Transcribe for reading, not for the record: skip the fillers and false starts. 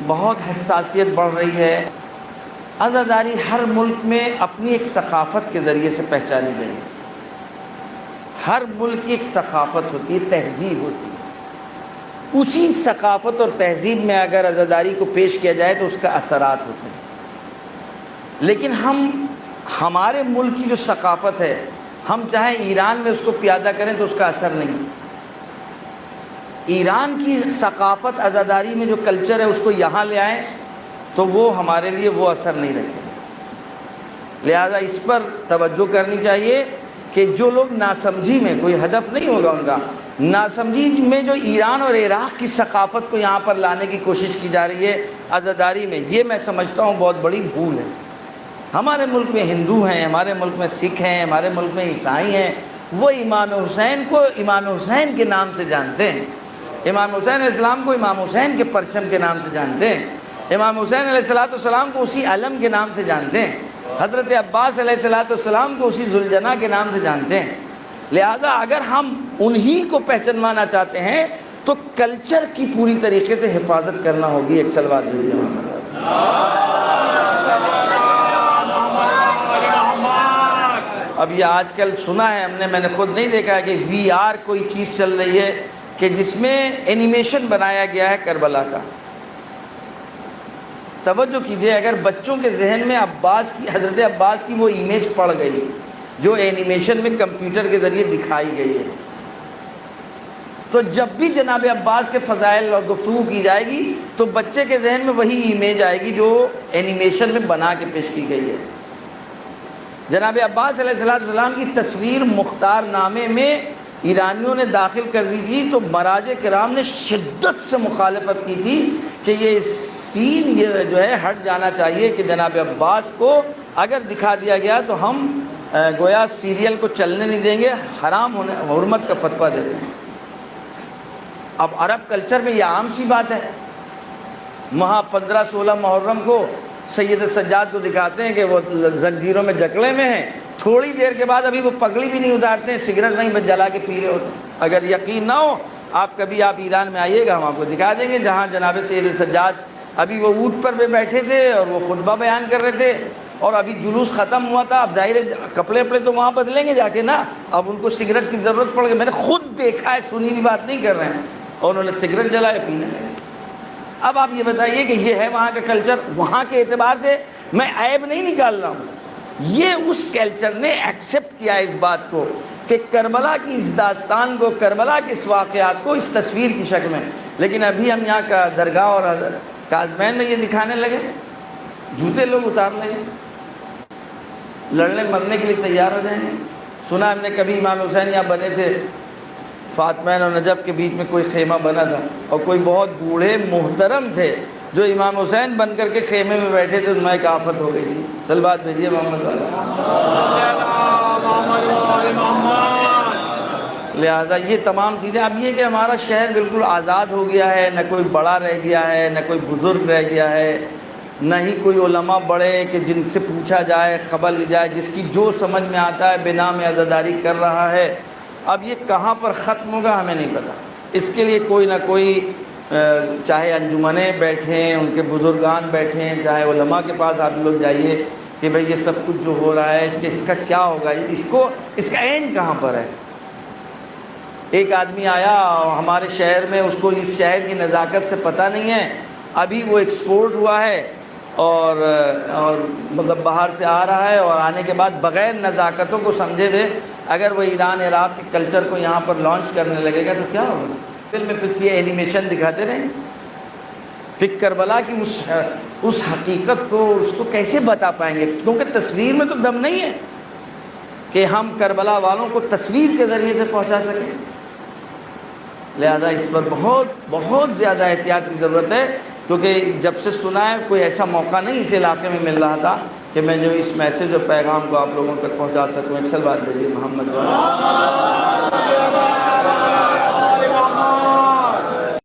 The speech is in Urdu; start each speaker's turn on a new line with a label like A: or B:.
A: بہت حساسیت بڑھ رہی ہے۔ عزاداری ہر ملک میں اپنی ایک ثقافت کے ذریعے سے پہچانی گئی ہے۔ ہر ملک کی ایک ثقافت ہوتی ہے، تہذیب ہوتی ہے، اسی ثقافت اور تہذیب میں اگر عزاداری کو پیش کیا جائے تو اس کا اثرات ہوتے ہیں۔ لیکن ہمارے ملک کی جو ثقافت ہے، ہم چاہیں ایران میں اس کو پیادہ کریں تو اس کا اثر نہیں۔ ایران کی ثقافت عزاداری میں جو کلچر ہے اس کو یہاں لے آئیں تو وہ ہمارے لیے وہ اثر نہیں رکھے۔ لہذا اس پر توجہ کرنی چاہیے کہ جو لوگ ناسمجھی میں، کوئی ہدف نہیں ہوگا ان کا، ناسمجھی میں جو ایران اور عراق کی ثقافت کو یہاں پر لانے کی کوشش کی جا رہی ہے عزاداری میں، یہ میں سمجھتا ہوں بہت بڑی بھول ہے۔ ہمارے ملک میں ہندو ہیں، ہمارے ملک میں سکھ ہیں، ہمارے ملک میں عیسائی ہیں، وہ امام حسین کو امام حسین کے نام سے جانتے ہیں، امام حسین علیہ السلام کو امام حسین کے پرچم کے نام سے جانتے ہیں، امام حسین علیہ السلام کو اسی علم کے نام سے جانتے ہیں، حضرت عباس علیہ السلام کو اسی ذوالجناح کے نام سے جانتے ہیں۔ لہذا اگر ہم انہی کو پہچانوانا چاہتے ہیں تو کلچر کی پوری طریقے سے حفاظت کرنا ہوگی۔ ایک سلوات بھیجیے محمد۔ اب یہ آج کل سنا ہے میں نے خود نہیں دیکھا ہے کہ وی آر کوئی چیز چل رہی ہے کہ جس میں اینیمیشن بنایا گیا ہے کربلا کا۔ توجہ کیجئے، اگر بچوں کے ذہن میں حضرت عباس کی وہ امیج پڑ گئی جو اینیمیشن میں کمپیوٹر کے ذریعے دکھائی گئی ہے، تو جب بھی جناب عباس کے فضائل اور گفتگو کی جائے گی تو بچے کے ذہن میں وہی امیج آئے گی جو اینیمیشن میں بنا کے پیش کی گئی ہے۔ جناب عباس علیہ السلام کی تصویر مختار نامے میں ایرانیوں نے داخل کر دی تھی تو مراجع کرام نے شدت سے مخالفت کی تھی کہ یہ سین یہ جو ہے ہٹ جانا چاہیے کہ جناب عباس کو اگر دکھا دیا گیا تو ہم گویا سیریل کو چلنے نہیں دیں گے، حرام ہونے حرمت کا فتویٰ دیتے ہیں۔ اب عرب کلچر میں یہ عام سی بات ہے، وہاں 15-16 محرم کو سید سجاد کو دکھاتے ہیں کہ وہ زنجیروں میں جکڑے میں ہیں، تھوڑی دیر کے بعد ابھی وہ پگڑی بھی نہیں اتارتے ہیں، سگریٹ نہیں بس جلا کے پی رہے ہوتے ہیں۔ اگر یقین نہ ہو آپ ایران میں آئیے گا، ہم آپ کو دکھا دیں گے جہاں جناب سید سجاد ابھی وہ اونٹ پر بیٹھے تھے اور وہ خطبہ بیان کر رہے تھے اور ابھی جلوس ختم ہوا تھا۔ اب ظاہر کپڑے تو وہاں بدلیں گے جا کے نا، اب ان کو سگریٹ کی ضرورت پڑ گئی۔ میں نے خود دیکھا ہے، سنی ہوئی بات نہیں کر رہے ہیں، اور انہوں نے سگریٹ جلائے پینے۔ اب آپ یہ بتائیے کہ یہ ہے وہاں کا کلچر۔ وہاں کے اعتبار سے میں عیب نہیں نکال رہا ہوں، یہ اس کلچر نے ایکسیپٹ کیا اس بات کو کہ کربلا کی اس داستان کو، کربلا کے اس واقعات کو اس تصویر کی شکل میں، لیکن ابھی ہم یہاں کا درگاہ اور کازمین میں یہ دکھانے لگے، جوتے لوگ اتار لیں گے، لڑنے مرنے کے لیے تیار ہو جائیں گے۔ سنا ہم نے کبھی امام حسین یہاں بنے تھے، فاطمین اور نجف کے بیچ میں کوئی خیمہ بنا تھا اور کوئی بہت بوڑھے محترم تھے جو امام حسین بن کر کے خیمے میں بیٹھے تھے، ان میں ایک آفت ہو گئی تھی۔ صلوات بھیجیے محمد لہذا یہ تمام چیزیں، اب یہ کہ ہمارا شہر بالکل آزاد ہو گیا ہے، نہ کوئی بڑا رہ گیا ہے، نہ کوئی بزرگ رہ گیا ہے، نہ ہی کوئی علماء بڑے کہ جن سے پوچھا جائے، خبر لی جائے، جس کی جو سمجھ میں آتا ہے بنام عزاداری کر رہا ہے۔ اب یہ کہاں پر ختم ہوگا ہمیں نہیں پتہ، اس کے لیے کوئی نہ کوئی چاہے انجمنیں بیٹھیں، ان کے بزرگان بیٹھیں، چاہے علماء کے پاس آپ لوگ جائیے کہ بھئی یہ سب کچھ جو ہو رہا ہے کہ اس کا کیا ہوگا، اس کا اینڈ کہاں پر ہے۔ ایک آدمی آیا ہمارے شہر میں، اس کو اس شہر کی نزاکت سے پتہ نہیں ہے، ابھی وہ ایکسپورٹ ہوا ہے اور مطلب باہر سے آ رہا ہے، اور آنے کے بعد بغیر نزاکتوں کو سمجھے ہوئے اگر وہ ایران عراق کے کلچر کو یہاں پر لانچ کرنے لگے گا تو کیا ہوگا؟ فلم میں پھر یہ اینیمیشن دکھاتے رہیں، پھر کربلا کی اس حقیقت کو اس کو کیسے بتا پائیں گے؟ کیونکہ تصویر میں تو دم نہیں ہے کہ ہم کربلا والوں کو تصویر کے ذریعے سے پہنچا سکیں۔ لہذا اس پر بہت بہت زیادہ احتیاط کی ضرورت ہے، کیونکہ جب سے سنا ہے کوئی ایسا موقع نہیں اس علاقے میں مل رہا تھا کہ میں جو اس میسیج اور پیغام کو آپ لوگوں تک پہنچا سکوں۔ ایک صلوات بھیجیے محمد